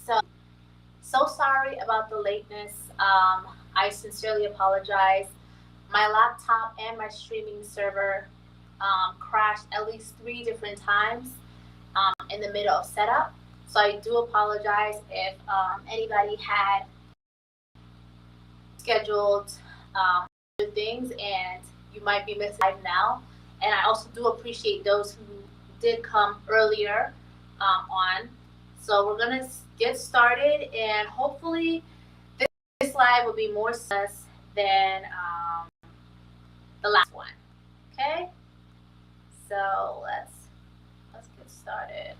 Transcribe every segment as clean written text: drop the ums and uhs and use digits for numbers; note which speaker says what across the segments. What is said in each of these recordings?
Speaker 1: So sorry about the lateness. I sincerely apologize. My laptop and my streaming server crashed at least 3 different times in the middle of setup. So I do apologize if anybody had scheduled other things and you might be missing live now. And I also do appreciate those who did come earlier on. So we're gonna get started, and hopefully this live will be more success than the last one. Okay, so let's get started.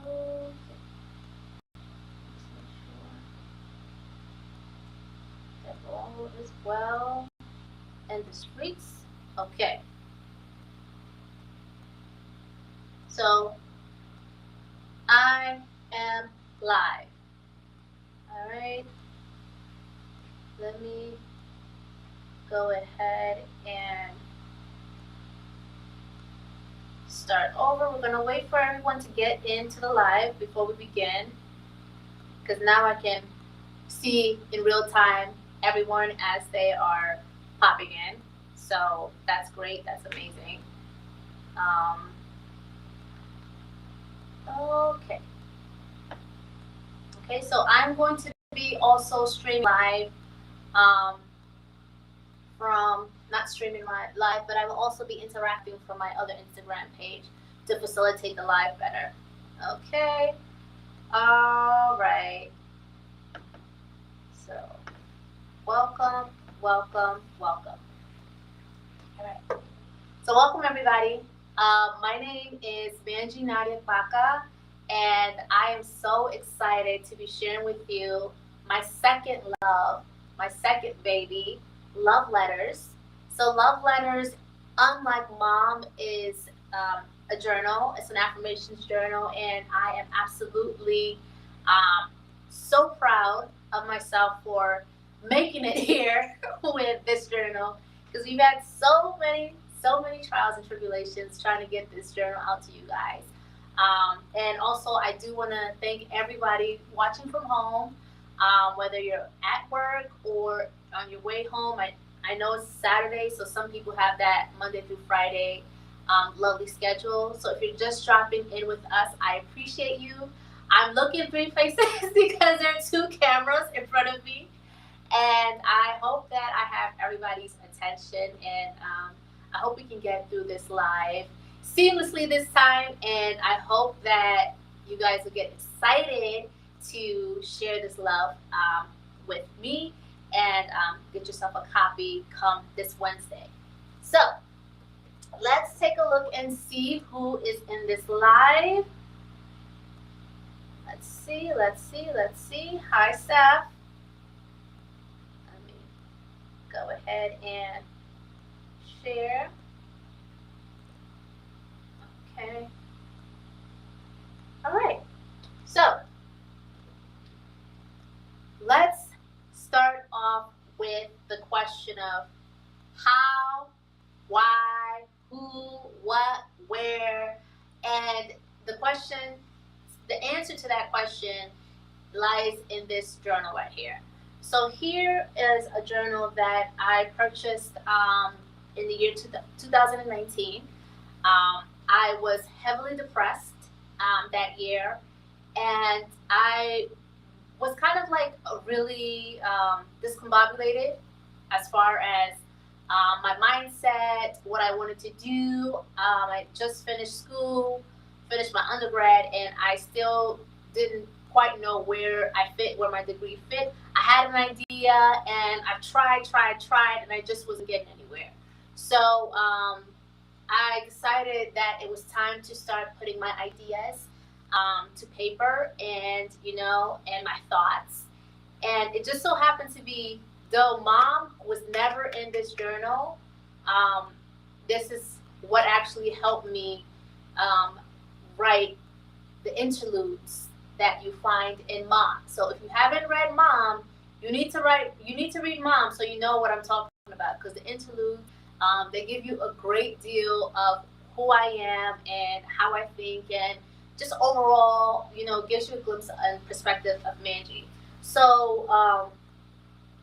Speaker 1: Okay. That all is well in the streets. Okay, so I am live. All right, let me go ahead and start over. We're gonna wait for everyone to get into the live before we begin, because now I can see in real time everyone as they are popping in. So that's great. That's amazing. Okay. Okay, so I'm going to be also streaming live um, from, not streaming live, but I will also be interacting from my other Instagram page to facilitate the live better. Okay. All right. So welcome, welcome, welcome. All right. So welcome everybody. My name is Manji Nadia Baka, and I am so excited to be sharing with you my second love, my second baby, Love Letters. So Love Letters, unlike Mom, is a journal. It's an affirmations journal, and I am absolutely so proud of myself for making it here with this journal, because we've had so many trials and tribulations trying to get this journal out to you guys. And also, I do want to thank everybody watching from home, whether you're at work or on your way home. I know it's Saturday, so some people have that Monday through Friday lovely schedule. So if you're just dropping in with us, I appreciate you. I'm looking 3 places because there are 2 cameras in front of me, and I hope that I have everybody's attention, and I hope we can get through this live seamlessly this time, and I hope that you guys will get excited to share this love with me, and get yourself a copy come this Wednesday. So let's take a look and see who is in this live. Let's see, let's see, let's see. Hi, Steph. Let me go ahead and share. Okay. All right. So let's start off with the question of how, why, who, what, where, and the answer to that question lies in this journal right here. So here is a journal that I purchased in the year 2019. I was heavily depressed that year, and I was kind of like really discombobulated as far as my mindset, what I wanted to do. I just finished school, finished my undergrad, and I still didn't quite know where I fit, where my degree fit. I had an idea, and I tried, and I just wasn't getting anywhere. So I decided that it was time to start putting my ideas to paper, and and my thoughts. And it just so happened to be, though Mom was never in this journal, this is what actually helped me write the interludes that you find in Mom. So if you haven't read Mom, you need to read Mom so you know what I'm talking about, because the interlude They give you a great deal of who I am and how I think, and just overall, gives you a glimpse and perspective of Manji. So,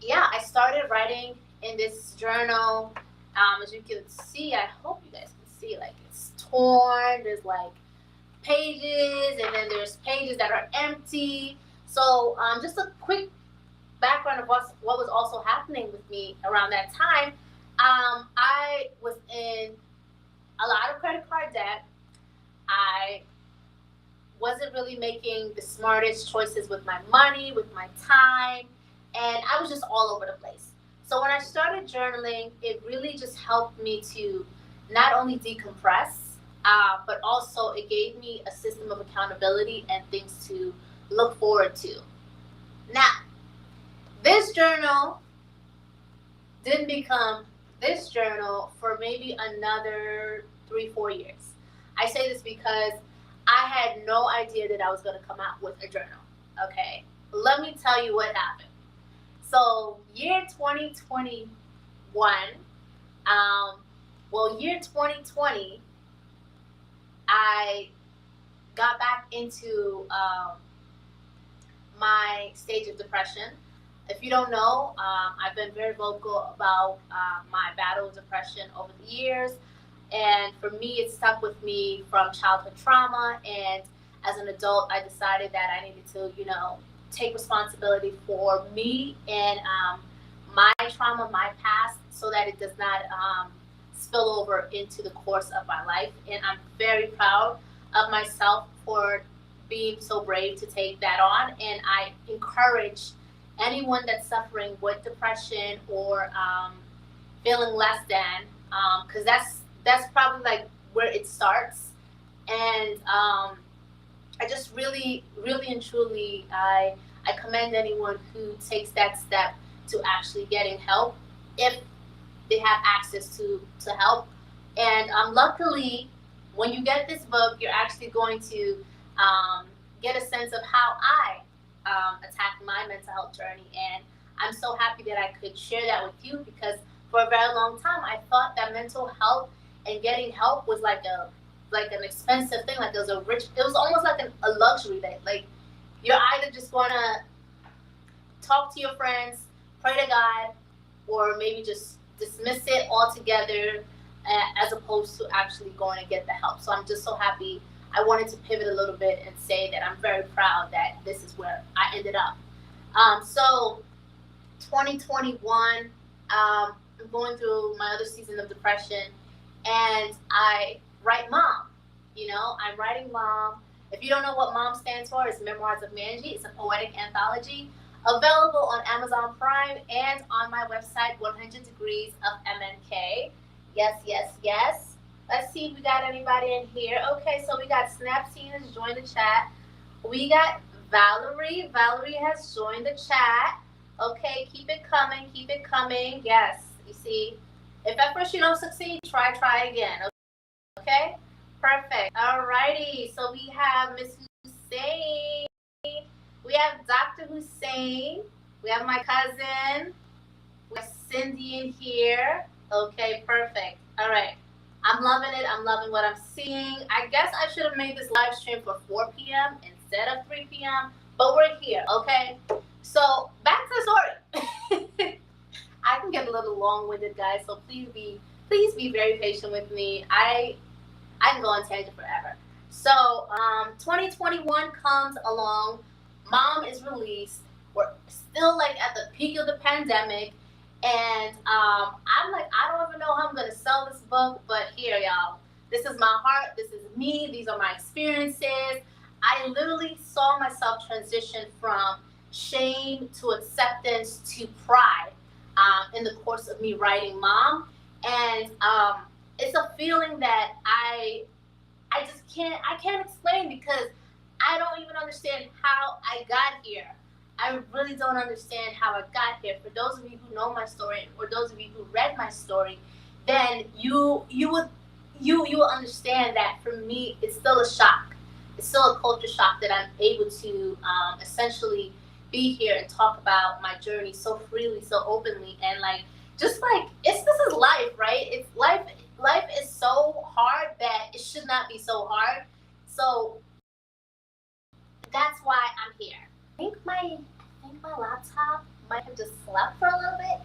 Speaker 1: yeah, I started writing in this journal. As you can see, I hope you guys can see, like, it's torn. There's like pages, and then there's pages that are empty. So, just a quick background of what was also happening with me around that time. I was in a lot of credit card debt. I wasn't really making the smartest choices with my money, with my time, and I was just all over the place. So when I started journaling, it really just helped me to not only decompress, but also it gave me a system of accountability and things to look forward to. Now, this journal didn't become this journal for maybe another 3-4 years. I say this because I had no idea that I was going to come out with a journal. Okay, let me tell you what happened. So year 2021, year 2020, I got back into my stage of depression. If you don't know, I've been very vocal about my battle with depression over the years. And for me, it stuck with me from childhood trauma. And as an adult, I decided that I needed to, take responsibility for me and my trauma, my past, so that it does not spill over into the course of my life. And I'm very proud of myself for being so brave to take that on. And I encourage anyone that's suffering with depression or feeling less than, because that's probably like where it starts. And I just really, really and truly, I commend anyone who takes that step to actually getting help if they have access to help. And luckily, when you get this book, you're actually going to get a sense of how I attacked my mental health journey. And I'm so happy that I could share that with you, because for a very long time, I thought that mental health and getting help was like an expensive thing. Like it was almost like a luxury that, like, you're either just gonna talk to your friends, pray to God, or maybe just dismiss it altogether, as opposed to actually going and get the help. So I'm just so happy. I wanted to pivot a little bit and say that I'm very proud that this is where I ended up. So 2021, I'm going through my other season of depression, and I write Mom. I'm writing Mom. If you don't know what Mom stands for, it's Memoirs of Manji. It's a poetic anthology available on Amazon Prime and on my website, 100 Degrees of MNK. Yes, yes, yes. Let's see if we got anybody in here. Okay, so we got Snapseen has joined the chat. We got Valerie. Valerie has joined the chat. Okay, keep it coming, keep it coming. Yes, you see, if at first you don't succeed, try again. Okay, perfect. Alrighty, so we have Miss Hussein. We have Dr. Hussein. We have my cousin. We have Cindy in here. Okay, perfect. All right. I'm loving it. I'm loving what I'm seeing. I guess I should have made this live stream for 4 p.m. instead of 3 p.m., but we're here, okay? So back to the story. I can get a little long-winded, guys, so please be very patient with me. I can go on tangent forever. So 2021 comes along. Mom is released. We're still like at the peak of the pandemic. And I'm like, I don't even know how I'm going to sell this book, but here, y'all. This is my heart. This is me. These are my experiences. I literally saw myself transition from shame to acceptance to pride in the course of me writing Mom. And it's a feeling that I can't explain, because I don't even understand how I got here. I really don't understand how I got here. For those of you who know my story, or those of you who read my story, then you will understand that for me, it's still a shock. It's still a culture shock that I'm able to essentially be here and talk about my journey so freely, so openly, and like just like this is life, right? It's life. Life is so hard that it should not be so hard. So that's why I'm here. I think my laptop might have just slept for a little bit.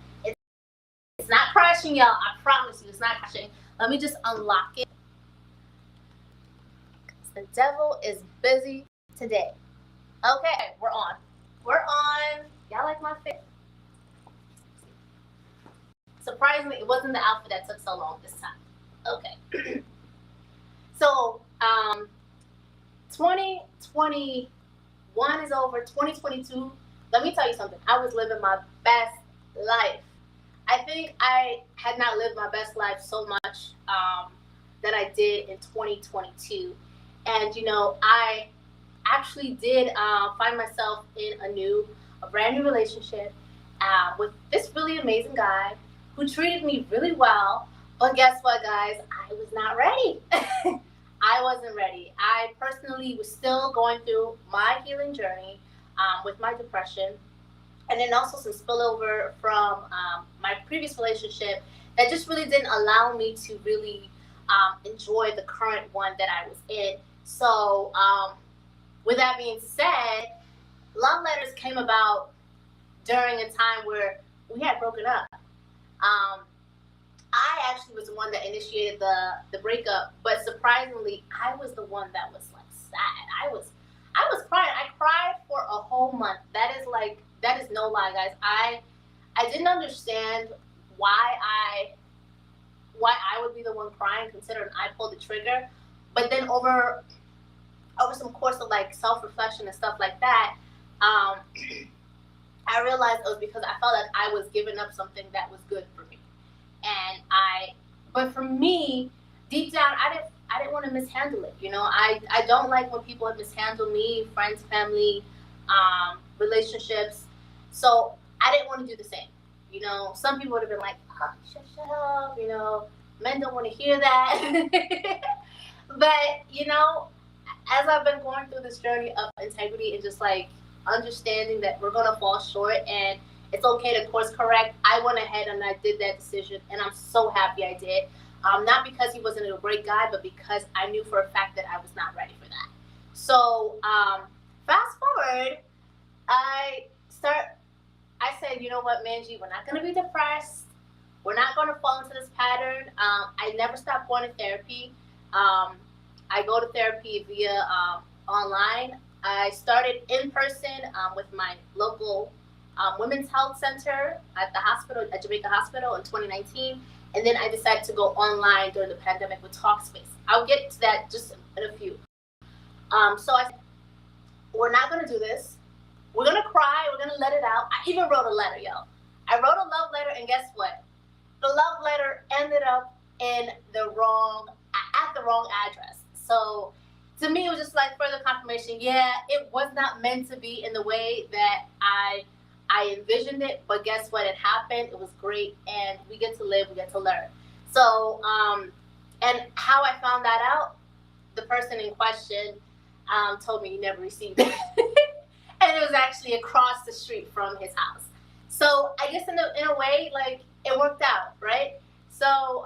Speaker 1: It's not crashing, y'all. I promise you, it's not crashing. Let me just unlock it. The devil is busy today. Okay, we're on. We're on. Y'all like my fit? Surprisingly, it wasn't the outfit that took so long this time. Okay. So, 2021 is over. 2022. Let me tell you something. I was living my best life. I think I had not lived my best life so much that I did in 2022. And, you know, I actually did find myself in a brand new relationship with this really amazing guy who treated me really well. But guess what, guys? I was not ready. I wasn't ready. I personally was still going through my healing journey with my depression. And then also some spillover from my previous relationship that just really didn't allow me to really enjoy the current one that I was in. So with that being said, love letters came about during a time where we had broken up. I actually was the one that initiated the breakup, but surprisingly, I was the one that was like sad. I was crying. I cried for a whole month. That is no lie, guys. I didn't understand why I would be the one crying, considering I pulled the trigger. But then over some course of like self-reflection and stuff like that, I realized it was because I felt like I was giving up something that was good for me. But for me, deep down, I didn't want to mishandle it. You know, I don't like when people mishandle me, friends, family, relationships. So I didn't want to do the same. You know, some people would have been like, oh, shut up, you know, men don't want to hear that. But, you know, as I've been going through this journey of integrity and just like understanding that we're going to fall short and it's okay to course correct, I went ahead and I did that decision, and I'm so happy I did. Not because he wasn't a great guy, but because I knew for a fact that I was not ready for that. So fast forward, I said, you know what, Manji, we're not going to be depressed. We're not going to fall into this pattern. I never stopped going to therapy. I go to therapy via online. I started in person with my local women's health center at the hospital, at Jamaica Hospital in 2019. And then I decided to go online during the pandemic with Talkspace. I'll get to that just in a few. So I said, we're not going to do this. We're going to cry. We're going to let it out. I even wrote a letter, yo. I wrote a love letter, and guess what? The love letter ended up at the wrong address. So to me, it was just like further confirmation. Yeah, it was not meant to be in the way that I envisioned it, but guess what? It happened. It was great, and we get to live, we get to learn. So, and how I found that out, the person in question told me he never received it, and it was actually across the street from his house. So I guess in a way, like, it worked out, right? So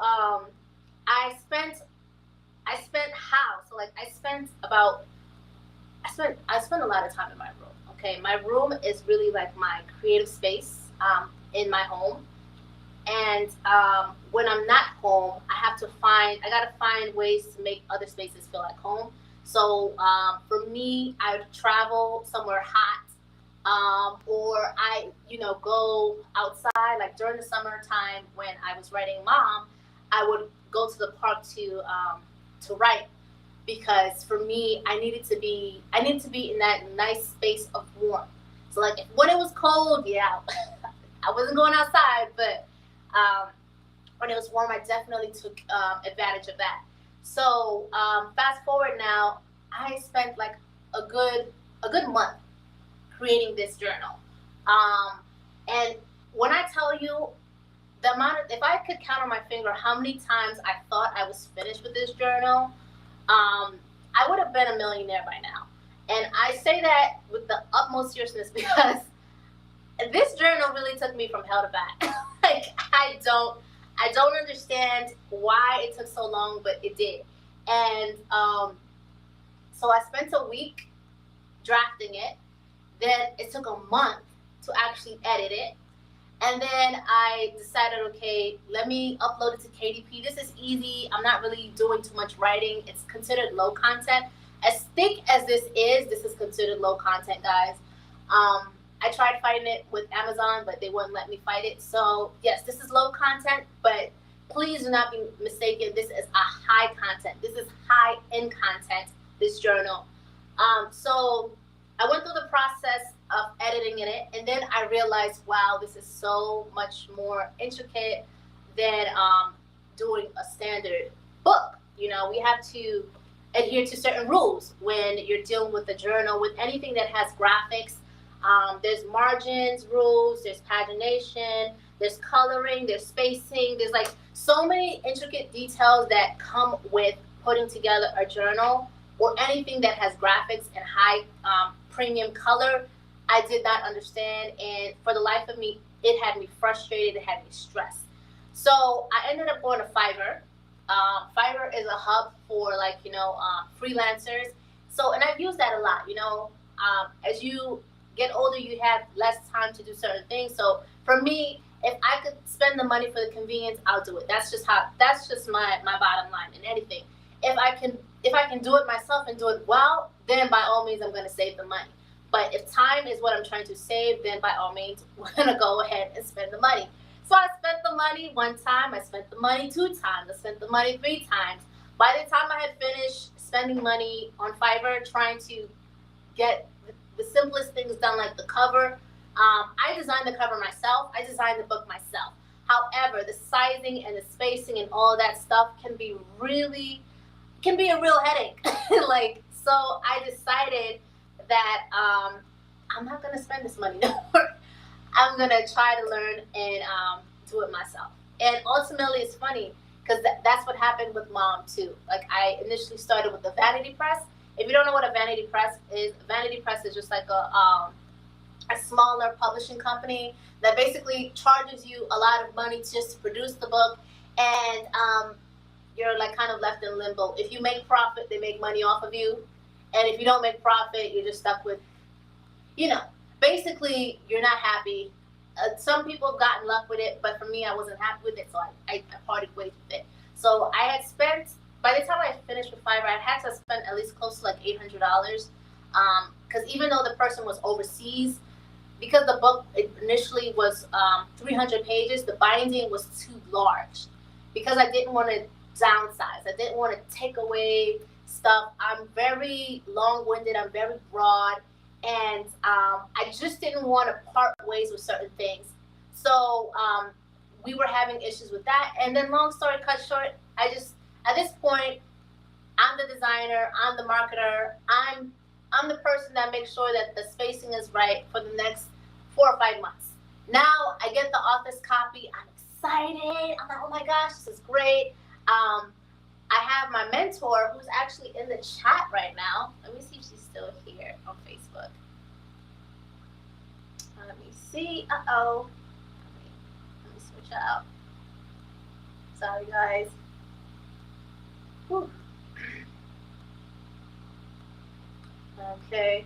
Speaker 1: I spent how? So like I spent a lot of time in my room. Okay, my room is really like my creative space in my home. And when I'm not home, I gotta find ways to make other spaces feel like home. So for me, I would travel somewhere hot, or I, go outside. Like during the summertime when I was writing Mom, I would go to the park to write. Because for me, I needed to be in that nice space of warmth. So like when it was cold, yeah, I wasn't going outside, but when it was warm, I definitely took advantage of that. So fast forward now, I spent like a good month creating this journal. And when I tell you the amount of, if I could count on my finger how many times I thought I was finished with this journal, I would have been a millionaire by now. And I say that with the utmost seriousness because this journal really took me from hell to back. Like, I don't understand why it took so long, but it did. And so I spent a week drafting it. Then it took a month to actually edit it. And then I decided, okay, let me upload it to KDP. This is easy. I'm not really doing too much writing. It's considered low content. As thick as this is considered low content, guys. I tried fighting it with Amazon, but they wouldn't let me fight it. So yes, this is low content, but please do not be mistaken. This is a high content. This is high end content, this journal. So I went through the process of editing it, and then I realized, wow, this is so much more intricate than doing a standard book. You know, we have to adhere to certain rules when you're dealing with a journal, with anything that has graphics. There's margins rules, there's pagination, there's coloring, there's spacing, there's like so many intricate details that come with putting together a journal or anything that has graphics and high premium color. I did not understand, and for the life of me, it had me frustrated, it had me stressed. So I ended up going to Fiverr. Fiverr is a hub for freelancers. So, and I've used that a lot, as you get older, you have less time to do certain things. So for me, if I could spend the money for the convenience, I'll do it. That's just my bottom line in anything. If I can do it myself and do it well, then by all means, I'm going to save the money. But if time is what I'm trying to save, then by all means, we're going to go ahead and spend the money. So I spent the money one time, I spent the money 2 times, I spent the money 3 times. By the time I had finished spending money on Fiverr, trying to get the simplest things done, like the cover, I designed the cover myself, I designed the book myself. However, the sizing and the spacing and all of that stuff can be a real headache. So I decided that I'm not going to spend this money no more. I'm going to try to learn and do it myself. And ultimately, it's funny because that's what happened with Mom, too. Like, I initially started with the vanity press. If you don't know what a vanity press is just like a smaller publishing company that basically charges you a lot of money just to produce the book. And you're like kind of left in limbo. If you make profit, they make money off of you. And if you don't make profit, you're just stuck with, basically you're not happy. Some people have gotten luck with it, but for me, I wasn't happy with it, so I parted ways with it. So I had spent, by the time I finished with Fiverr, I had to spend at least close to like $800. Because even though the person was overseas, because the book initially was 300 pages, the binding was too large. Because I didn't want to downsize. I didn't want to take away stuff. I'm very long-winded. I'm very broad. And I just didn't want to part ways with certain things. So we were having issues with that. And then long story cut short, at this point, I'm the designer, I'm the marketer, I'm the person that makes sure that the spacing is right for the next 4 or 5 months. Now I get the author's copy. I'm excited. I'm like, oh my gosh, this is great. I have my mentor who's actually in the chat right now. Let me see if she's still here on Facebook. Let me see. Uh-oh. Let me switch out. Sorry, guys. Whew. Okay.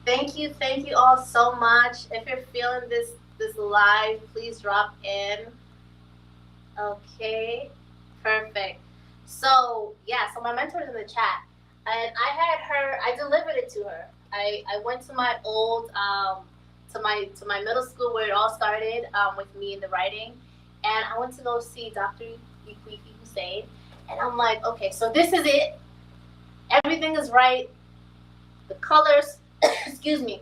Speaker 1: Thank you all so much. If you're feeling this live, please drop in. Okay. Perfect. So so my mentor is in the chat, and I delivered it to her. I went to my old to my middle school where it all started with me in the writing, and I went to go see Dr. Yukwiki Hussein, and I'm like, okay, so this is it. Everything is right. The colors, excuse me,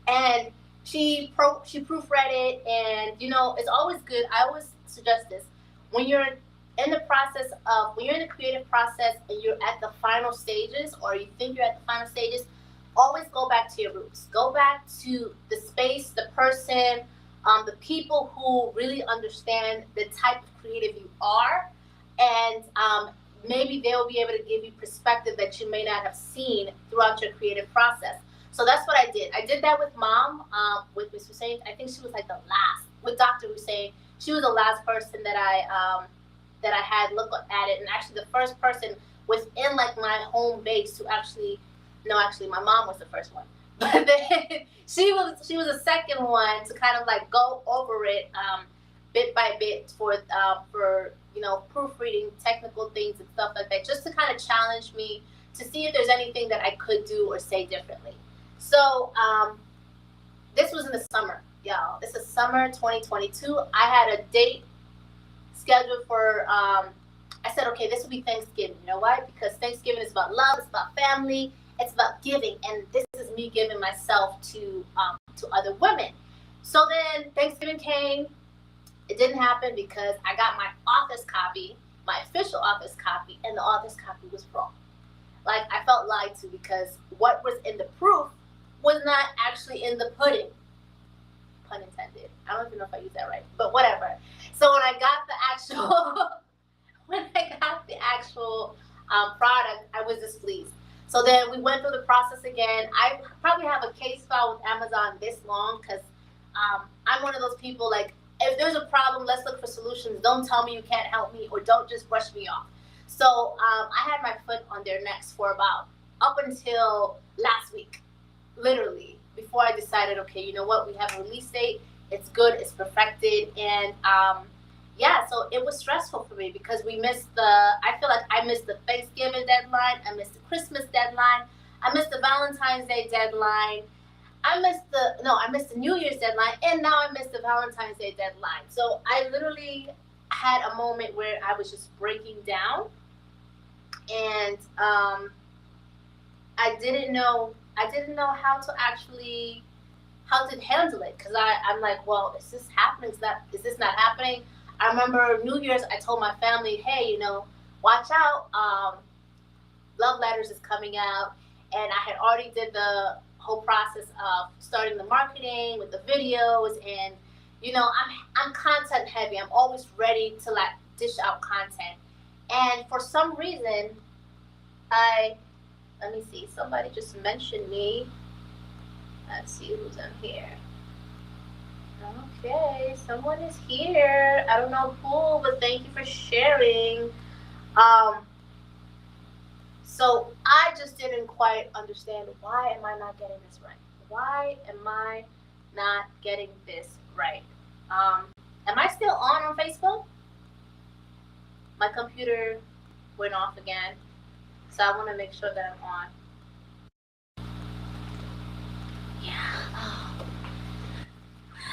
Speaker 1: and she proofread it, and it's always good. I always suggest this when you're in the creative process and you're at the final stages, or you think you're at the final stages, always go back to your roots. Go back to the space, the person, the people who really understand the type of creative you are, and maybe they'll be able to give you perspective that you may not have seen throughout your creative process. So that's what I did. I did that with Mom, with Miss Hussein. I think she was like the with Dr. Hussein, she was the last person that I had look at it, and actually the first person within like my home base to actually, no, actually my mom was the first one, but then she was the second one to kind of like go over it bit by bit for proofreading technical things and stuff like that, just to kind of challenge me to see if there's anything that I could do or say differently. So this was in the summer, y'all. This is summer 2022. I had a date scheduled for, I said, okay, this will be Thanksgiving. You know why? Because Thanksgiving is about love, it's about family, it's about giving. And this is me giving myself to other women. So then Thanksgiving came. It didn't happen because I got my office copy, my official office copy, and the office copy was wrong. Like, I felt lied to because what was in the proof was not actually in the pudding. Pun intended. I don't even know if I used that right, but whatever. So when I got the actual product, I was displeased. So then we went through the process again. I probably have a case file with Amazon this long because I'm one of those people, like, if there's a problem, let's look for solutions. Don't tell me you can't help me, or don't just brush me off. So I had my foot on their necks for about up until last week, literally, before I decided, okay, you know what, we have a release date, it's good, it's perfected, and yeah, so it was stressful for me because I feel like I missed the Thanksgiving deadline, I missed the Christmas deadline, I missed the Valentine's Day deadline, I missed the New Year's deadline, and now I missed the Valentine's Day deadline. So I literally had a moment where I was just breaking down, and I didn't know how to handle it, because I'm like, well, is this happening? Is this not happening? I remember New Year's, I told my family, hey, watch out, Love Letters is coming out, and I had already did the whole process of starting the marketing with the videos, and I'm content heavy. I'm always ready to like dish out content, and for some reason, let me see, somebody just mentioned me. Let's see who's in here. Okay, someone is here. I don't know who, but thank you for sharing. So I just didn't quite understand, why am I not getting this right? Why am I not getting this right? Am I still on Facebook? My computer went off again, so I want to make sure that I'm on. Yeah.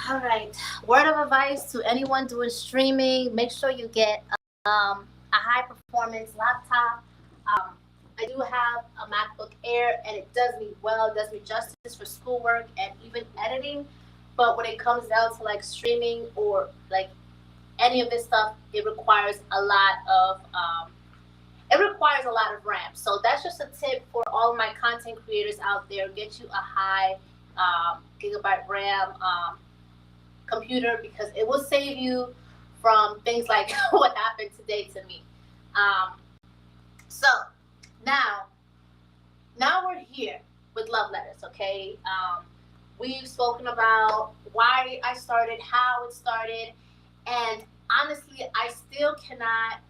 Speaker 1: All right. Word of advice to anyone doing streaming: make sure you get a high performance laptop. I do have a MacBook Air, and it does me well. It does me justice for schoolwork and even editing. But when it comes down to like streaming or like any of this stuff, it requires a lot of RAM. So that's just a tip for all of my content creators out there: get you a high gigabyte RAM computer, because it will save you from things like what happened today to me. So now we're here with Love Letters, okay? We've spoken about why I started, how it started, and honestly, I still cannot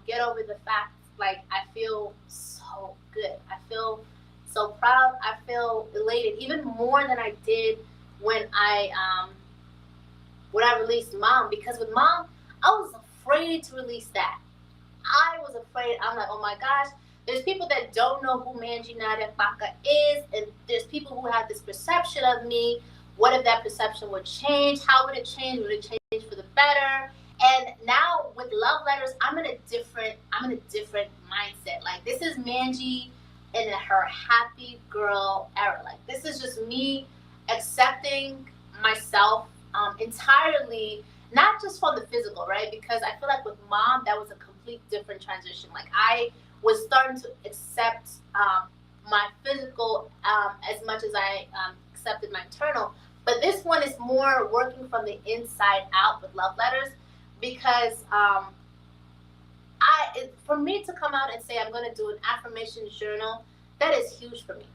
Speaker 1: get over the fact, like, I feel so good. I feel so proud. I feel elated, even more than I did when I released Mom, because with Mom, I was afraid to release that. I was afraid. I'm like, oh my gosh, there's people that don't know who Manji Nadia Baka is, and there's people who have this perception of me. What if that perception would change? How would it change? Would it change for the better? And now with Love Letters, I'm in a different mindset. Like, this is Manji in her happy girl era. Like, this is just me accepting myself entirely, not just from the physical, right? Because I feel like with Mom, that was a complete different transition. Like, I was starting to accept my physical as much as I accepted my internal. But this one is more working from the inside out with Love Letters, because for me to come out and say I'm going to do an affirmations journal, that is huge for me.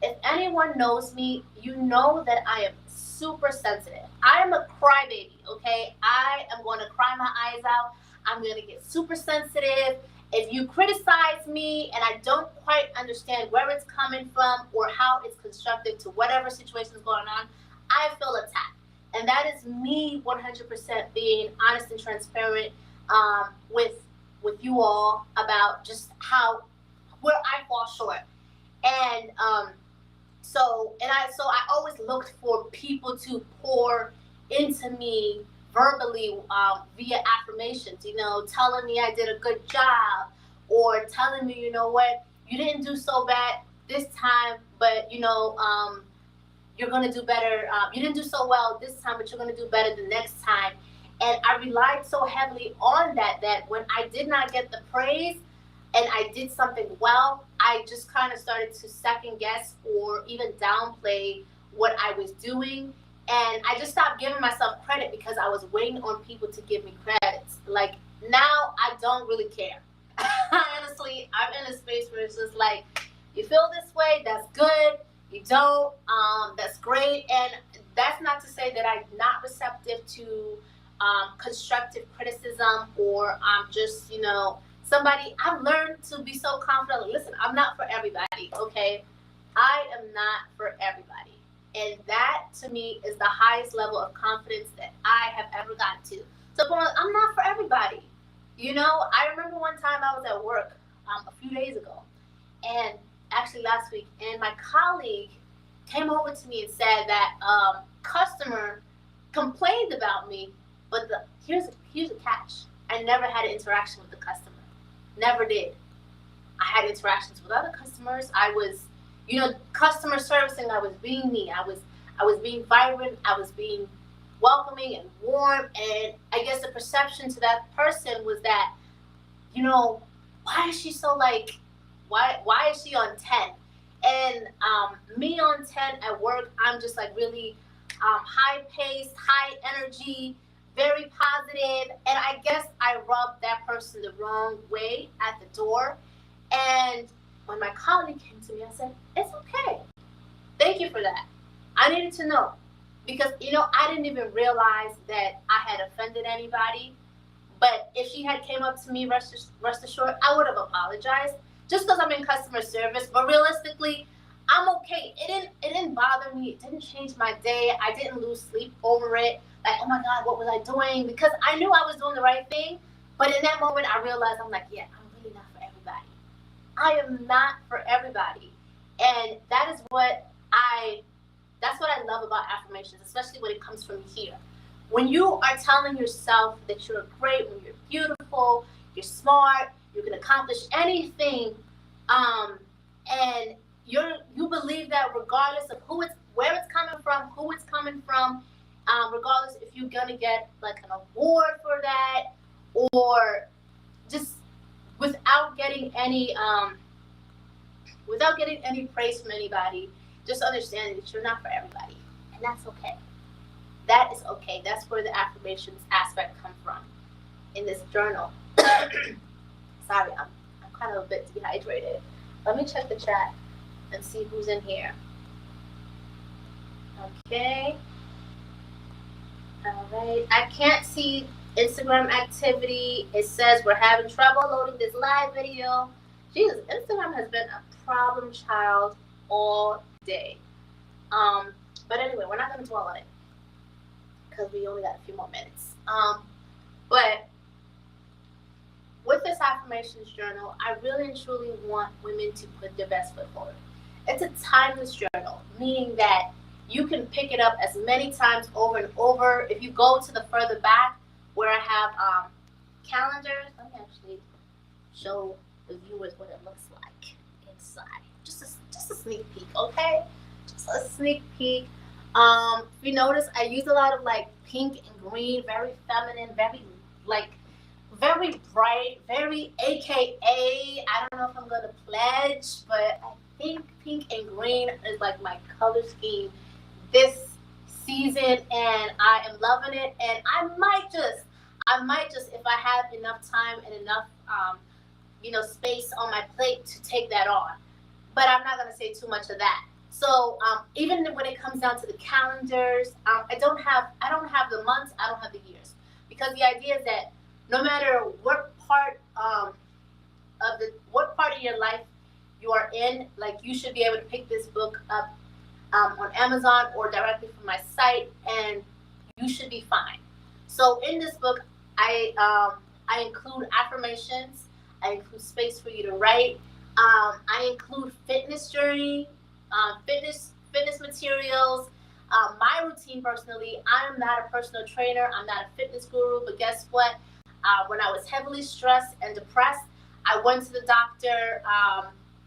Speaker 1: If anyone knows me, you know that I am super sensitive. I am a crybaby, okay? I am going to cry my eyes out. I'm going to get super sensitive. If you criticize me and I don't quite understand where it's coming from or how it's constructive to whatever situation is going on, I feel attacked. And that is me 100% being honest and transparent with you all about just how where I fall short. And so I always looked for people to pour into me verbally via affirmations, telling me I did a good job, or telling me, you know what, you didn't do so bad this time, but you're gonna do better. You didn't do so well this time, but you're gonna do better the next time. And I relied so heavily on that when I did not get the praise and I did something well, I just kind of started to second guess or even downplay what I was doing. And I just stopped giving myself credit because I was waiting on people to give me credits. Like, now I don't really care. Honestly, I'm in a space where it's just like, you feel this way, that's good. You don't, that's great. And that's not to say that I'm not receptive to constructive criticism, or I'm just, somebody. I've learned to be so confident. Like, listen, I'm not for everybody, okay? I am not for everybody. And that, to me, is the highest level of confidence that I have ever gotten to. So, I'm not for everybody. I remember one time I was at work a few days ago, and actually last week, and my colleague came over to me and said that customer complained about me, but here's a catch. I never had an interaction with the customer. Never did. I had interactions with other customers. I was, customer servicing. I was being me. I was being vibrant. I was being welcoming and warm. And I guess the perception to that person was that, why is she so why is she on 10? And me on 10 at work, I'm just like really high paced, high energy, very positive. And I guess I rubbed that person the wrong way at the door. And when my colleague came to me, I said, it's okay. Thank you for that. I needed to know. Because, I didn't even realize that I had offended anybody. But if she had came up to me, rest assured, I would have apologized. Just because I'm in customer service. But realistically, I'm okay. It didn't bother me. It didn't change my day. I didn't lose sleep over it. Like, oh my God, what was I doing? Because I knew I was doing the right thing. But in that moment, I realized, I'm like, yeah, I'm really not for everybody. I am not for everybody. And that's what I love about affirmations, especially when it comes from here. When you are telling yourself that you're great, when you're beautiful, you're smart, you can accomplish anything, and you believe that regardless of where it's coming from, who it's coming from, regardless if you're gonna get like an award for that, or just without getting any praise from anybody, just understand that you're not for everybody, and that's okay. That is okay. That's where the affirmations aspect comes from in this journal. Sorry, I'm kind of a bit dehydrated. Let me check the chat and see who's in here. Okay. All right. I can't see Instagram activity. It says we're having trouble loading this live video. Jesus, Instagram has been a problem child all day. But anyway, we're not going to dwell on it because we only got a few more minutes. But with this affirmations journal, I really and truly want women to put their best foot forward. It's a timeless journal, meaning that you can pick it up as many times over and over. If you go to the further back where I have calendars, let me actually show the viewers what it looks like inside. Just a sneak peek, okay? Just a sneak peek. If you notice, I use a lot of like pink and green, very feminine, very bright, very AKA. I don't know if I'm gonna pledge, but I think pink and green is like my color scheme this season, and I am loving it. And I might just, if I have enough time and enough, space on my plate to take that on. But I'm not gonna say too much of that. So even when it comes down to the calendars, I don't have the months, I don't have the years, because the idea is that no matter what part of your life you are in, like, you should be able to pick this book up on Amazon or directly from my site, and you should be fine. So in this book, I include affirmations. I include space for you to write. I include fitness journey, fitness materials. My routine personally, I am not a personal trainer. I'm not a fitness guru, but guess what? When I was heavily stressed and depressed, I went to the doctor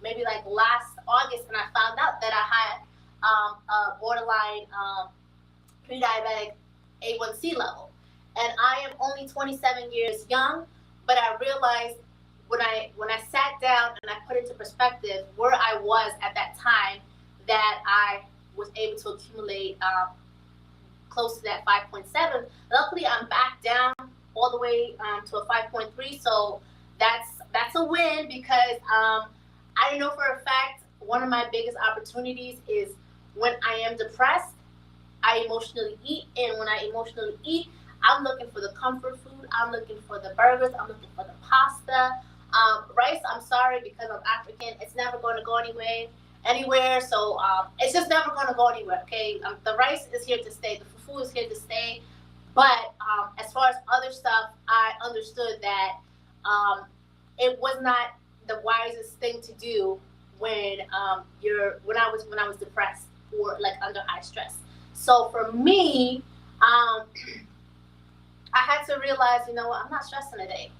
Speaker 1: maybe like last August, and I found out that I had a borderline pre-diabetic A1C level. And I am only 27 years young, but I realized when I sat down and I put into perspective where I was at that time, that I was able to accumulate close to that 5.7. Luckily, I'm back down all the way to a 5.3. So that's a win, because I know for a fact one of my biggest opportunities is when I am depressed, I emotionally eat, and when I emotionally eat, I'm looking for the comfort food. I'm looking for the burgers. I'm looking for the pasta. Rice, I'm sorry, because I'm African, it's never going to go anywhere. So it's just never going to go anywhere. Okay, the rice is here to stay. The fufu is here to stay. But as far as other stuff, I understood that it was not the wisest thing to do when when I was depressed or like under high stress. So for me, I had to realize, you know what, I'm not stressing today.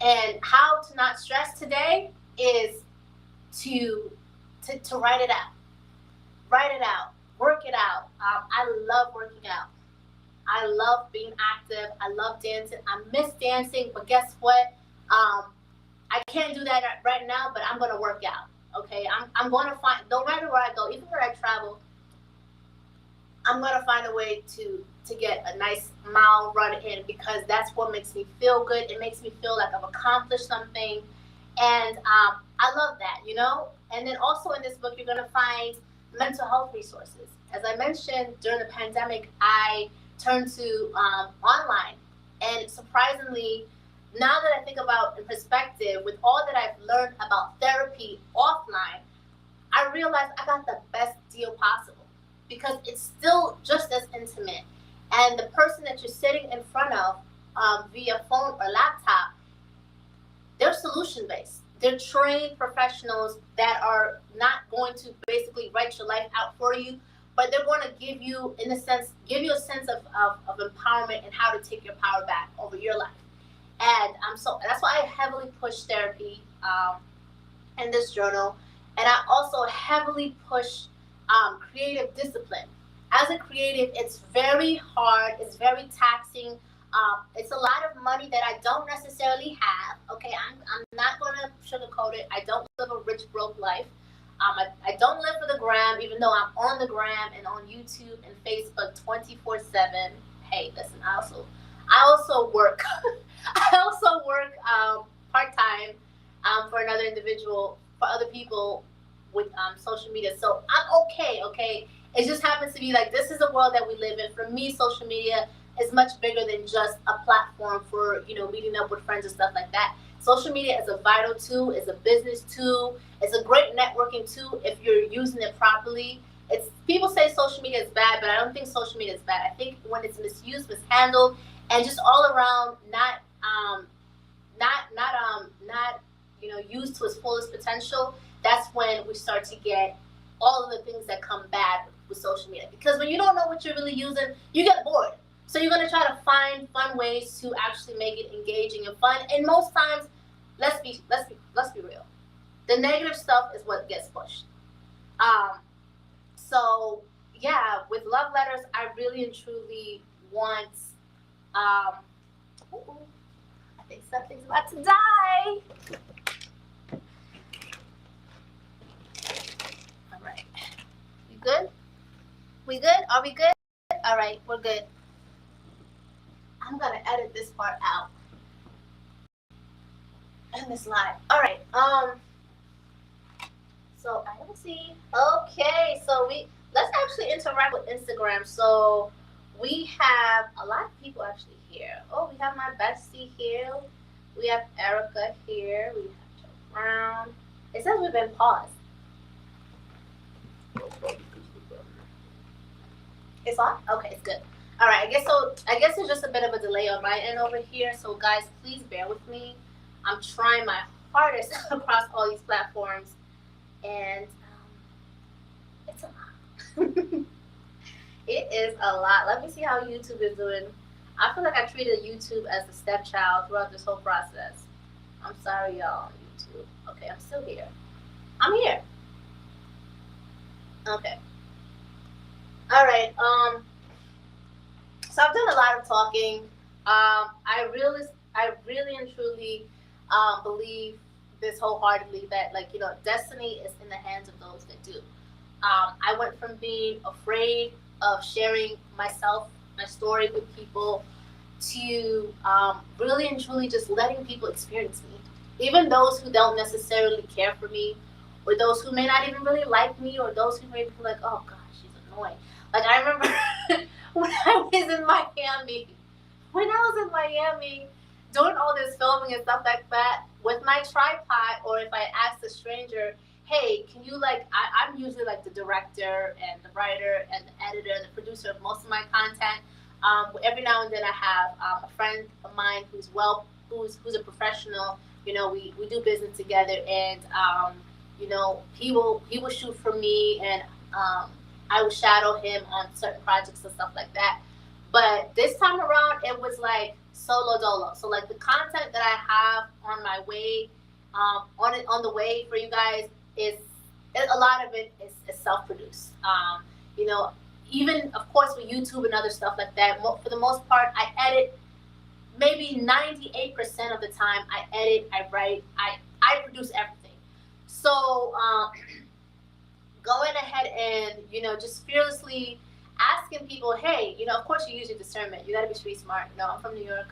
Speaker 1: And how to not stress today is to write it out. Write it out. Work it out. I love working out. I love being active. I love dancing. I miss dancing, but guess what? I can't do that right now, but I'm going to work out. Okay? I'm going to find, no matter where I go, even where I travel, I'm going to find a way to get a nice mile run in, because that's what makes me feel good. It makes me feel like I've accomplished something. And I love that, you know? And then also in this book, you're going to find mental health resources. As I mentioned, during the pandemic, I turned to online. And surprisingly, now that I think about in perspective, with all that I've learned about therapy offline, I realized I got the best deal possible, because it's still just as intimate. And the person that you're sitting in front of via phone or laptop, they're solution-based. They're trained professionals that are not going to basically write your life out for you, but they're going to give you a sense of empowerment and how to take your power back over your life. And so that's why I heavily push therapy in this journal. And I also heavily push creative discipline. As a creative, it's very hard, it's very taxing. It's a lot of money that I don't necessarily have. Okay, I'm not going to sugarcoat it. I don't live a rich, broke life. I don't live for the gram, even though I'm on the gram and on YouTube and Facebook 24/7. Hey, listen, I also work. I also work part time for another individual, for other people with social media. So I'm okay. Okay, it just happens to be like this is the world that we live in. For me, social media is much bigger than just a platform for meeting up with friends and stuff like that. Social media is a vital tool, is a business tool, it's a great networking tool if you're using it properly. It's people say social media is bad, but I don't think social media is bad. I think when it's misused, mishandled, and just all around not used to its fullest potential, that's when we start to get all of the things that come bad with social media. Because when you don't know what you're really using, you get bored. So you're going to try to find fun ways to actually make it engaging and fun. And most times, let's be real, the negative stuff is what gets pushed. So yeah, with love letters, I really and truly want. I think something's about to die. All right, we good? We good? Are we good? All right, we're good. I'm gonna edit this part out. And this live. All right. So I don't see. Okay, so let's actually interact with Instagram. So we have a lot of people actually here. Oh, we have my bestie here. We have Erica here. We have Joe Brown. It says we've been paused. It's on? Okay, it's good. All right, I guess so. I guess there's just a bit of a delay on my end over here. So guys, please bear with me. I'm trying my hardest across all these platforms, and it's a lot. It is a lot. Let me see how YouTube is doing. I feel like I treated YouTube as a stepchild throughout this whole process. I'm sorry, y'all, on YouTube. Okay, I'm still here. I'm here. Okay. All right. So I've done a lot of talking. I really and truly believe this wholeheartedly that, like, destiny is in the hands of those that do. I went from being afraid of sharing myself, my story with people, to really and truly just letting people experience me. Even those who don't necessarily care for me, or those who may not even really like me, or those who may be like, oh gosh, she's annoying. Like, I remember when I was in Miami, doing all this filming and stuff like that with my tripod, or if I asked a stranger, hey, can you, like, I'm usually like the director and the writer and the editor and the producer of most of my content. Every now and then I have a friend of mine who's a professional. We do business together, and he will shoot for me, and I will shadow him on certain projects and stuff like that. But this time around, it was like solo dolo. So, like, the content that I have on my way, on the way for you guys is a lot of it is self-produced. Even of course with YouTube and other stuff like that. For the most part, I edit. Maybe 98% of the time, I edit, I write, I produce everything. So going ahead and just fearlessly asking people, hey, of course you use your discernment. You got to be street smart. I'm from New York,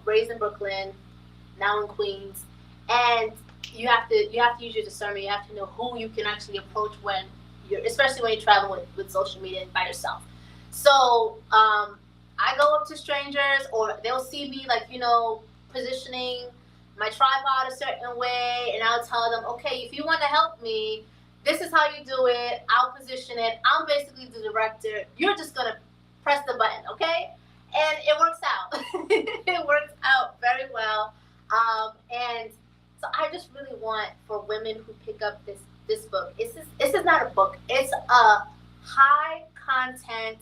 Speaker 1: raised in Brooklyn, now in Queens, and you have to use your discernment. You have to know who you can actually approach especially when you're traveling with social media and by yourself. So I go up to strangers, or they'll see me, like, positioning my tripod a certain way, and I'll tell them, okay, if you want to help me, this is how you do it. I'll position it. I'm basically the director. You're just going to press the button, okay? And it works out. It works out very well. And so I just really want for women who pick up this book. This is not a book. It's a high content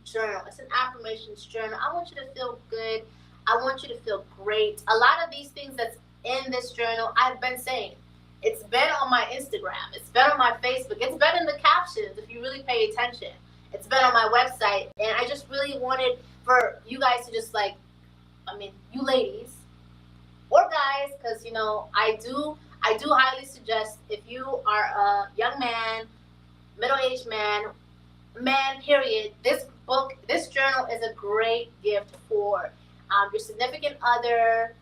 Speaker 1: journal. It's an affirmations journal. I want you to feel good. I want you to feel great. A lot of these things that's in this journal, I've been saying. It's been on my Instagram. It's been on my Facebook. It's been in the captions if you really pay attention. It's been on my website. And I just really wanted for you guys to just, like, you ladies or guys, because I do highly suggest, if you are a young man, middle-aged man, period, this journal is a great gift for your significant other,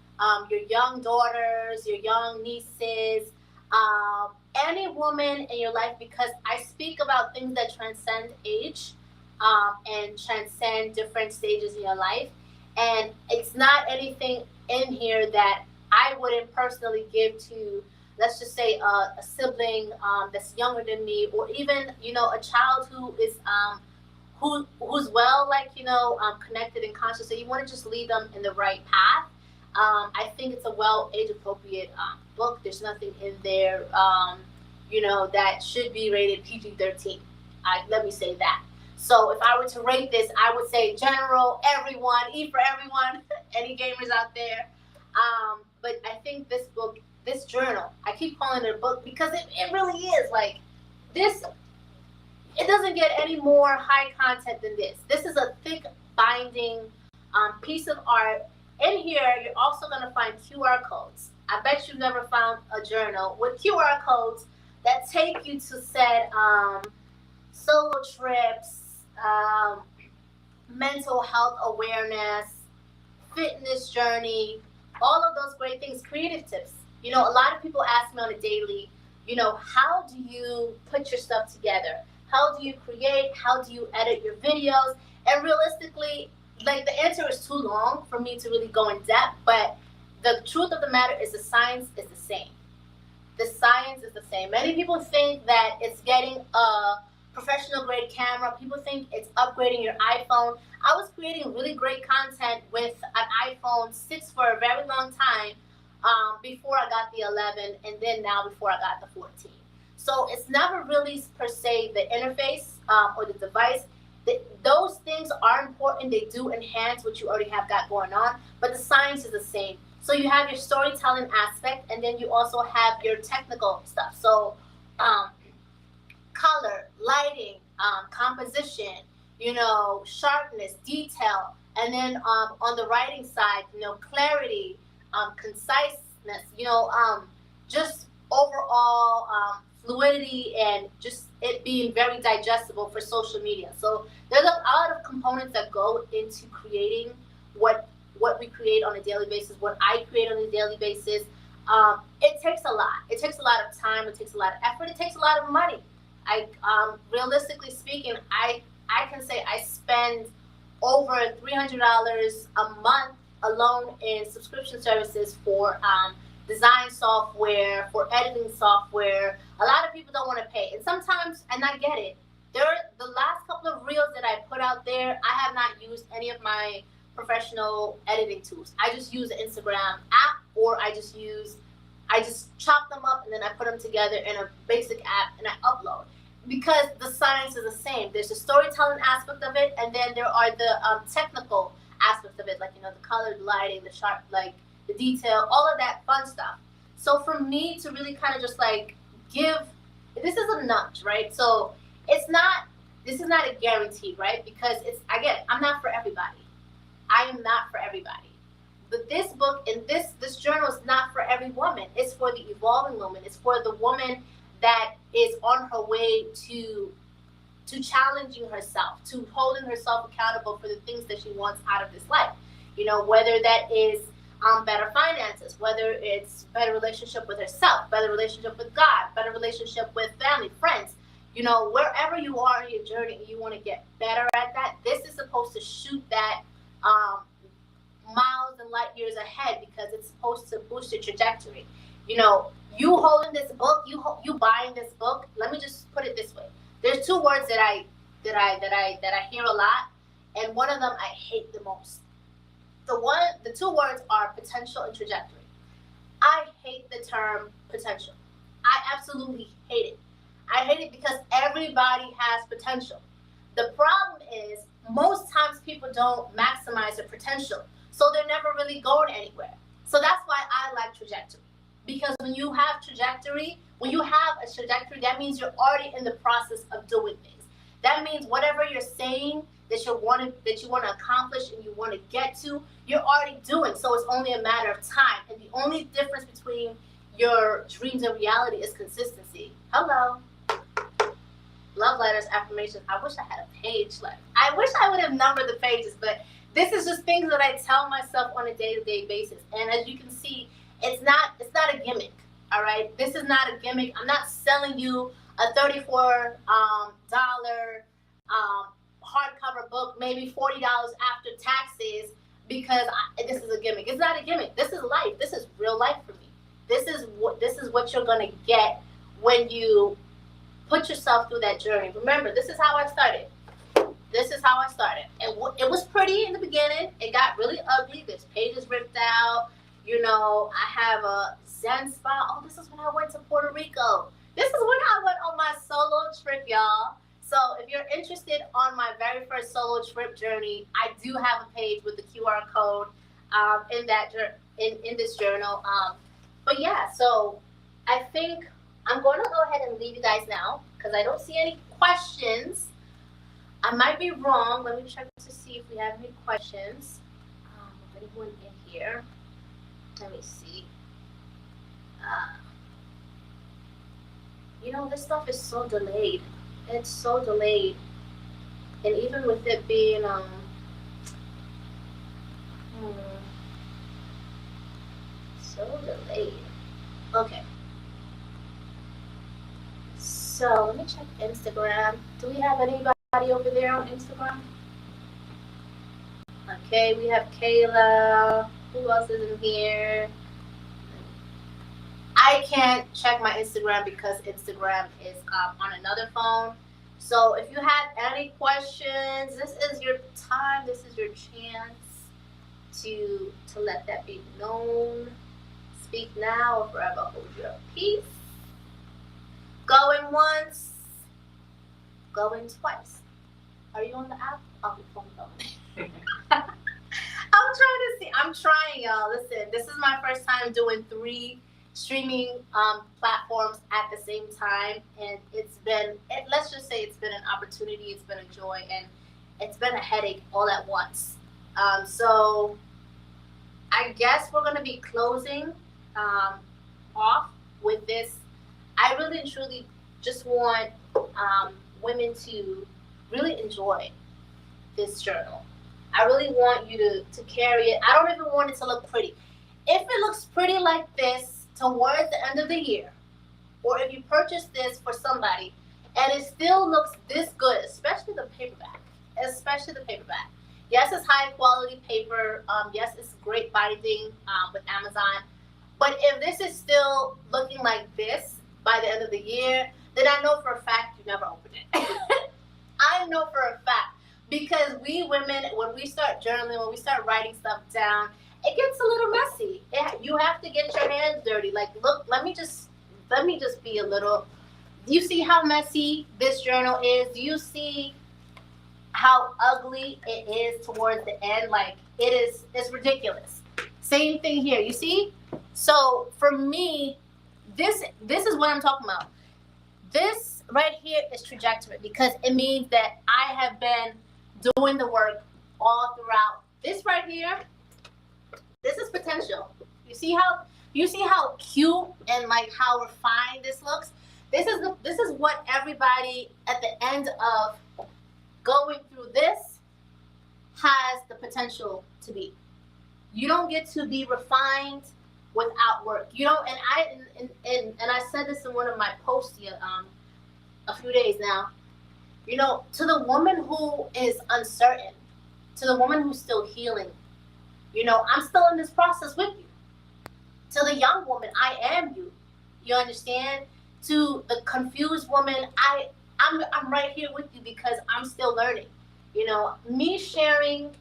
Speaker 1: your young daughters, your young nieces, any woman in your life, because I speak about things that transcend age, and transcend different stages in your life. And it's not anything in here that I wouldn't personally give to, let's just say, a sibling that's younger than me, or even a child who is who's well, like, connected and conscious. So you want to just lead them in the right path. I think it's a well age appropriate book. There's nothing in there that should be rated PG-13. Let me say that. So if I were to rate this, I would say general, everyone, E for everyone, any gamers out there. But I think this book, this journal, I keep calling it a book because it really is like this. It doesn't get any more high content than this. This is a thick binding piece of art. In here, you're also going to find QR codes. I bet you've never found a journal with QR codes that take you to said solo trips, mental health awareness, fitness journey, all of those great things, creative tips. A lot of people ask me on a daily, You know, how do you put your stuff together? How do you create? How do you edit your videos? And realistically, like, the answer is too long for me to really go in depth, but the truth of the matter is the science is the same. The science is the same. Many people think that it's getting a professional grade camera. People think it's upgrading your iPhone. I was creating really great content with an iPhone 6 for a very long time, before I got the 11, and then now before I got the 14. So it's never really per se the interface, or the device. Those things are important. They do enhance what you already have got going on, but the science is the same. So you have your storytelling aspect, and then you also have your technical stuff. So color, lighting, composition, you know, sharpness, detail, and then on the writing side, you know, clarity, conciseness, you know, just overall fluidity, and just it being very digestible for social media. So there's a lot of components that go into creating what we create on a daily basis, what I create on a daily basis. It takes a lot. It takes a lot of time. It takes a lot of effort. It takes a lot of money. Realistically speaking, I can say I spend over $300 a month alone in subscription services for design software, for editing software. A lot of people don't want to pay, and sometimes, and I get it. The last couple of reels that I put out there, I have not used any of my professional editing tools. I just use the Instagram app, or I just chop them up and then I put them together in a basic app and I upload, because the science is the same. There's the storytelling aspect of it, and then there are the technical aspects of it, like, you know, the color, the lighting, the sharp, like the detail, all of that fun stuff. So for me to really kind of just like this is a nudge, right? So this is not a guarantee, right? Because I'm not for everybody. I am not for everybody. But this book and this journal is not for every woman. It's for the evolving woman. It's for the woman that is on her way to challenging herself, to holding herself accountable for the things that she wants out of this life. You know, whether that is better finances, whether it's better relationship with herself, better relationship with God, better relationship with family, friends. You know, wherever you are in your journey and you want to get better at that, this is supposed to shoot that miles and light years ahead, because it's supposed to boost your trajectory. You know, you holding this book, you buying this book. Let me just put it this way: there's two words that I hear a lot, and one of them I hate the most. The two words are potential and trajectory. I hate the term potential. I absolutely hate it. I hate it because everybody has potential. The problem is most times people don't maximize their potential, so they're never really going anywhere. So that's why I like trajectory, because when you have a trajectory, that means you're already in the process of doing things. That means whatever you're saying that you want to accomplish and you want to get to, you're already doing. So it's only a matter of time. And the only difference between your dreams and reality is consistency. Hello. Love letters, affirmations. I wish I had a page left. I wish I would have numbered the pages, but this is just things that I tell myself on a day-to-day basis. And as you can see, it's not a gimmick. All right, this is not a gimmick. I'm not selling you a $34 hardcover book, maybe $40 after taxes, because this is a gimmick. It's not a gimmick. This is life. This is real life for me. This is what you're gonna get when you put yourself through that journey. Remember, this is how I started. And it was pretty in the beginning. It got really ugly. There's pages ripped out. You know, I have a Zen spot. Oh, this is when I went to Puerto Rico. This is when I went on my solo trip, y'all. So if you're interested on my very first solo trip journey, I do have a page with the QR code in this journal. But yeah, so I think I'm going to go ahead and leave you guys now because I don't see any questions. I might be wrong. Let me check to see if we have any questions. Anyone in here? Let me see. You know, this stuff is so delayed. It's so delayed. And even with it being, so delayed. Okay. So let me check Instagram. Do we have anybody over there on Instagram? Okay, we have Kayla. Who else is in here? I can't check my Instagram because Instagram is on another phone. So if you have any questions, this is your time. This is your chance to let that be known. Speak now or forever hold your peace. Going once, going twice. Are you on the app? Oh, your phone's going. I'm trying, y'all. Listen, this is my first time doing 3 streaming platforms at the same time, and let's just say it's been an opportunity, it's been a joy, and it's been a headache all at once. So I guess we're gonna be closing off with this. I really and truly just want women to really enjoy this journal. I really want you to carry it. I don't even want it to look pretty. If it looks pretty like this towards the end of the year, or if you purchase this for somebody and it still looks this good, especially the paperback, Yes, it's high quality paper. Yes, it's great binding with Amazon. But if this is still looking like this by the end of the year, then I know for a fact you never opened it. I know for a fact. Because we women, when we start journaling, when we start writing stuff down, it gets a little messy. You have to get your hands dirty. Like, look, let me just be a little. Do you see how messy this journal is? Do you see how ugly it is towards the end? Like, it's ridiculous. Same thing here. You see? So for me, this is what I'm talking about. This right here is trajectory, because it means that I have been doing the work all throughout. This right here, this is potential. You see how cute and like how refined this looks? This is what everybody at the end of going through this has the potential to be. You don't get to be refined without work. You know, and I said this in one of my posts a few days now. You know, to the woman who is uncertain, to the woman who's still healing, you know, I'm still in this process with you. To the young woman, I am you. You understand? To the confused woman, I'm right here with you because I'm still learning. You know, me sharing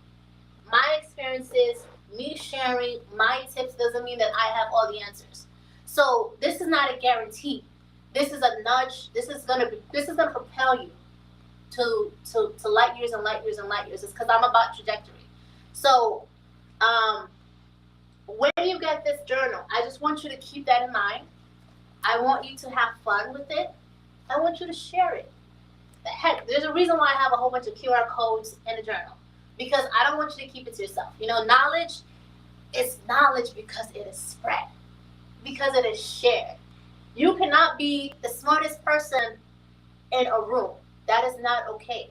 Speaker 1: my experiences, me sharing my tips doesn't mean that I have all the answers. So this is not a guarantee. This is a nudge. This is gonna propel you to light years and light years and light years. It's because I'm about trajectory. So when you get this journal, I just want you to keep that in mind. I want you to have fun with it. I want you to share it. The heck, there's a reason why I have a whole bunch of QR codes in the journal, because I don't want you to keep it to yourself. You know, knowledge is knowledge because it is spread, because it is shared. You cannot be the smartest person in a room. That is not okay.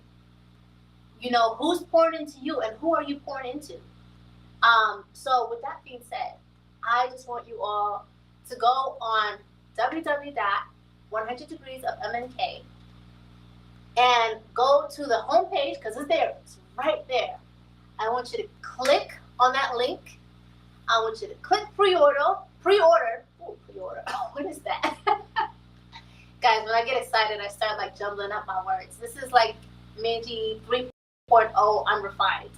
Speaker 1: You know, who's pouring into you and who are you pouring into? So with that being said, I just want you all to go on www.100degreesofmnk and go to the homepage, because it's there. It's right there. I want you to click on that link. I want you to click pre-order. Ooh, pre-order. What is that? Guys, when I get excited, I start like jumbling up my words. This is like Manji 3.0 unrefined.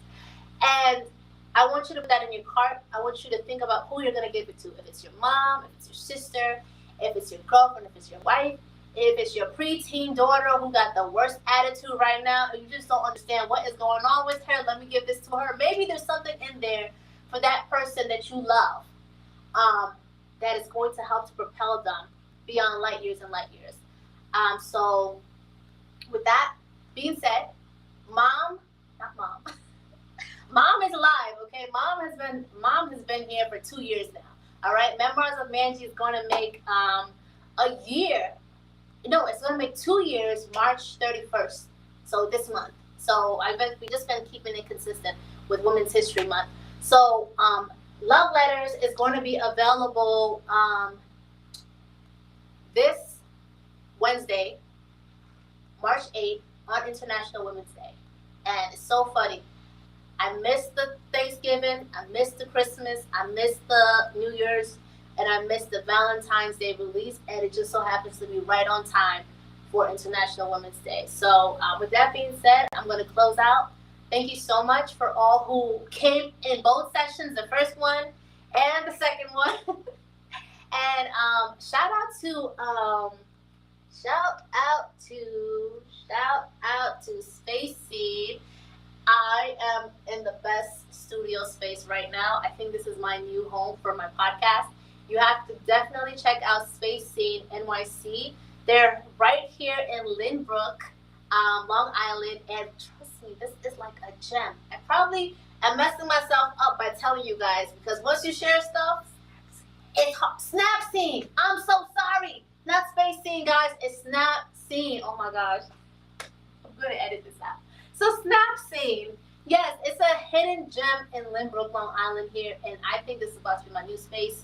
Speaker 1: And I want you to put that in your cart. I want you to think about who you're going to give it to. If it's your mom, if it's your sister, if it's your girlfriend, if it's your wife, if it's your preteen daughter who got the worst attitude right now, and you just don't understand what is going on with her, let me give this to her. Maybe there's something in there for that person that you love that is going to help to propel them beyond light years and light years. So with that being said, mom is alive, okay? Mom has been here for 2 years now. All right, Memoirs of Manji is going to make a year. No, it's going to make 2 years, March 31st. So this month. So we just been keeping it consistent with Women's History Month. So Love Letters is going to be available this Wednesday, March 8th on International Women's Day. And it's so funny. I missed the Thanksgiving, I missed the Christmas, I missed the New Year's, and I missed the Valentine's Day release, and it just so happens to be right on time for International Women's Day. So with that being said, I'm going to close out. Thank you so much for all who came in both sessions, the first one and the second one. And shout out to Space Seed. I am in the best studio space right now. I think this is my new home for my podcast. You have to definitely check out Space Seed NYC. They're right here in Lynbrook, Long Island, and trust me, this is like a gem. I probably am messing myself up by telling you guys, because once you share stuff, it's Snapseed. I'm so sorry. Not Space Scene, guys. It's Snapseed. Oh my gosh. I'm going to edit this out. So Snapseed, yes, it's a hidden gem in Lynbrook, Long Island here, and I think this is about to be my new space.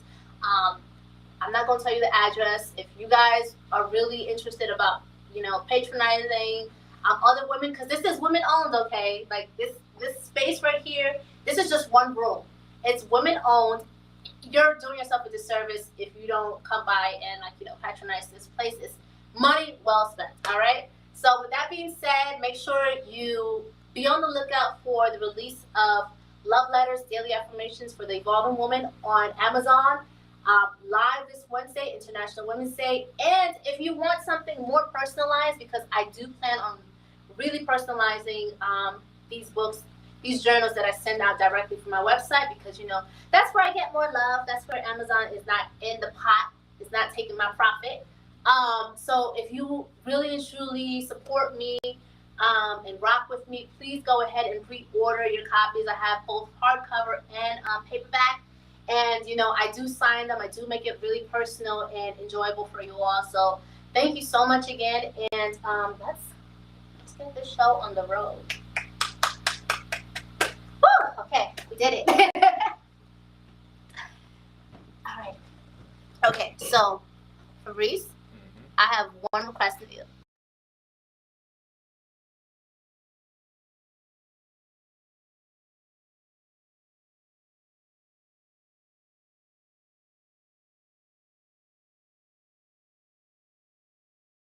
Speaker 1: I'm not going to tell you the address. If you guys are really interested about, patronizing other women, because this is women owned, okay? Like this space right here, this is just one room. It's women owned. You're doing yourself a disservice if you don't come by and patronize this place. It's money well spent. All right. So with that being said, make sure you be on the lookout for the release of Love Letters, Daily Affirmations for the Evolving Woman on Amazon. Live this Wednesday, International Women's Day. And if you want something more personalized, because I do plan on really personalizing these books, these journals that I send out directly from my website, because that's where I get more love. That's where Amazon is not in the pot. It's not taking my profit. So if you really and truly support me and rock with me, please go ahead and pre-order your copies. I have both hardcover and paperback. And, I do sign them. I do make it really personal and enjoyable for you all. So thank you so much again. And let's get this show on the road. Woo! Okay, we did it. All right. Okay, so Fabrice, I have one request of you.